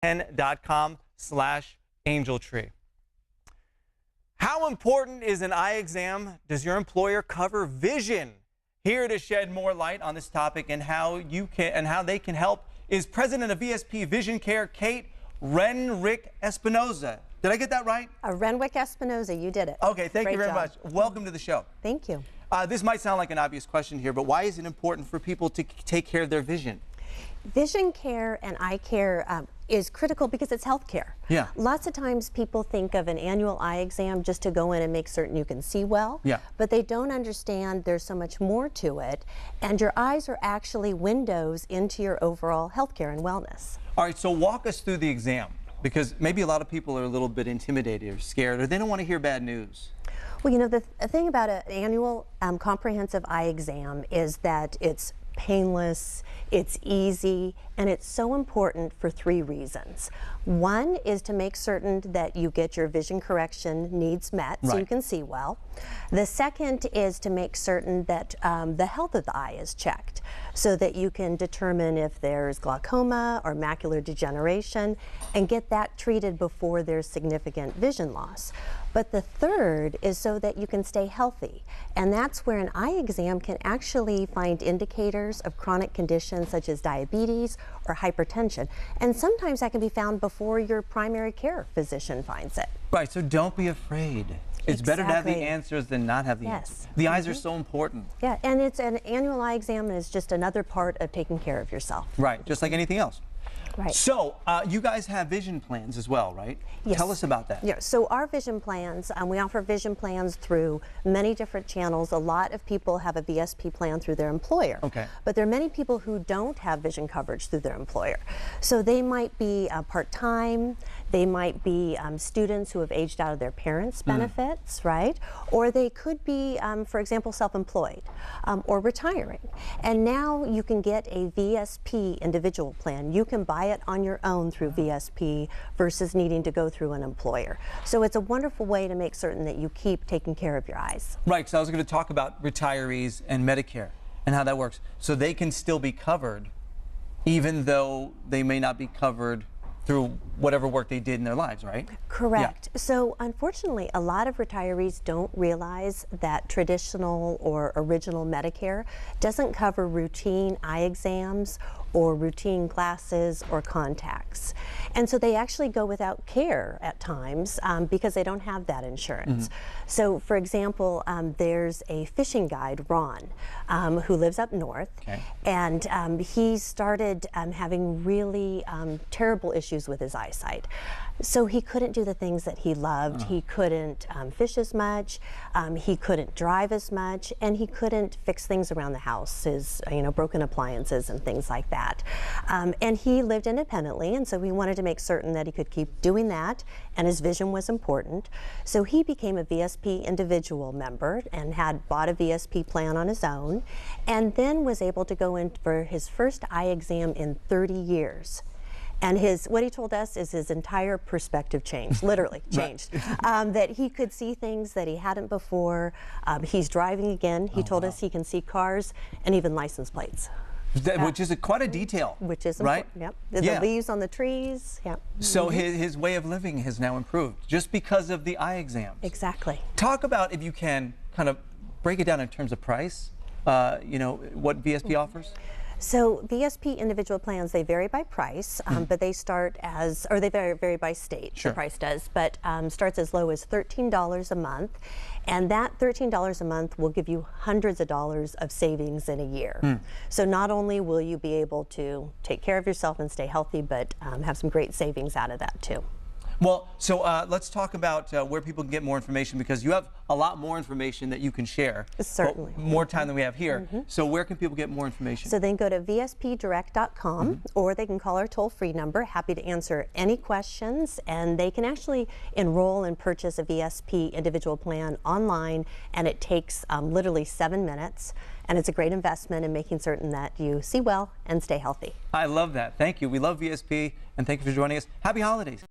10.com/angeltree. How important is an eye exam? Does your employer cover vision? Here to shed more light on this topic and how they can help is President of VSP Vision Care, Kate Renwick Espinoza. Did I get that right? Renwick Espinoza, you did it. Okay, thank you very much. Job. Welcome to the show. Thank you. This might sound like an obvious question here, but why is it important for people to take care of their vision? Vision care and eye care is critical because it's health care. Yeah. Lots of times people think of an annual eye exam just to go in and make certain you can see well. Yeah. But they don't understand there's so much more to it, and your eyes are actually windows into your overall health care and wellness. All right, so walk us through the exam, because maybe a lot of people are a little bit intimidated or scared, or they don't want to hear bad news. Well, you know, the thing about an annual comprehensive eye exam is that it's painless, it's easy, and it's so important for 3 reasons. One is to make certain that you get your vision correction needs met so you can see well. The second is to make certain that the health of the eye is checked so that you can determine if there's glaucoma or macular degeneration and get that treated before there's significant vision loss. But the third is so that you can stay healthy, and that's where an eye exam can actually find indicators of chronic conditions such as diabetes or hypertension, and sometimes that can be found before your primary care physician finds it. Right, so don't be afraid. It's better to have the answers than not have the answers. The eyes are so important. Yeah, and it's an annual eye exam, and it's just another part of taking care of yourself. Right, just like anything else. Right. So, you guys have vision plans as well, right? Yes. Tell us about that. Yeah, so our vision plans, we offer vision plans through many different channels. A lot of people have a VSP plan through their employer. Okay. But there are many people who don't have vision coverage through their employer. So they might be part-time, they might be students who have aged out of their parents' benefits, right? Or they could be, for example, self-employed or retiring. And now you can get a VSP individual plan. You can buy it on your own through VSP versus needing to go through an employer. So it's a wonderful way to make certain that you keep taking care of your eyes. Right, so I was going to talk about retirees and Medicare and how that works. So they can still be covered even though they may not be covered through whatever work they did in their lives, right? Correct. Yeah. So unfortunately, a lot of retirees don't realize that traditional or original Medicare doesn't cover routine eye exams or routine glasses or contacts. And so they actually go without care at times because they don't have that insurance. So for example, there's a fishing guide, Ron, who lives up north, and he started having really terrible issues with his eyesight. So he couldn't do the things that he loved. He couldn't fish as much, he couldn't drive as much, and he couldn't fix things around the house, his broken appliances and things like that. And he lived independently, and so we wanted to make certain that he could keep doing that, and his vision was important. So he became a VSP individual member and had bought a VSP plan on his own, and then was able to go in for his first eye exam in 30 years. And what he told us is his entire perspective changed, literally changed. That he could see things that he hadn't before. He's driving again. He told us he can see cars and even license plates. Which is quite a detail. Which is right? Yep. The leaves on the trees. Yep. So his way of living has now improved just because of the eye exams. Exactly. Talk about, if you can, kind of break it down in terms of price. What VSP offers. So VSP individual plans, they vary by price, but they start as, or they vary by state, the price does, but starts as low as $13 a month. And that $13 a month will give you hundreds of dollars of savings in a year. So not only will you be able to take care of yourself and stay healthy, but have some great savings out of that too. Well, so let's talk about where people can get more information, because you have a lot more information that you can share. Certainly. More time than we have here. So where can people get more information? So they can go to vspdirect.com or they can call our toll-free number. Happy to answer any questions, and they can actually enroll and purchase a VSP individual plan online, and it takes literally 7 minutes. And it's a great investment in making certain that you see well and stay healthy. I love that. Thank you. We love VSP, and thank you for joining us. Happy holidays.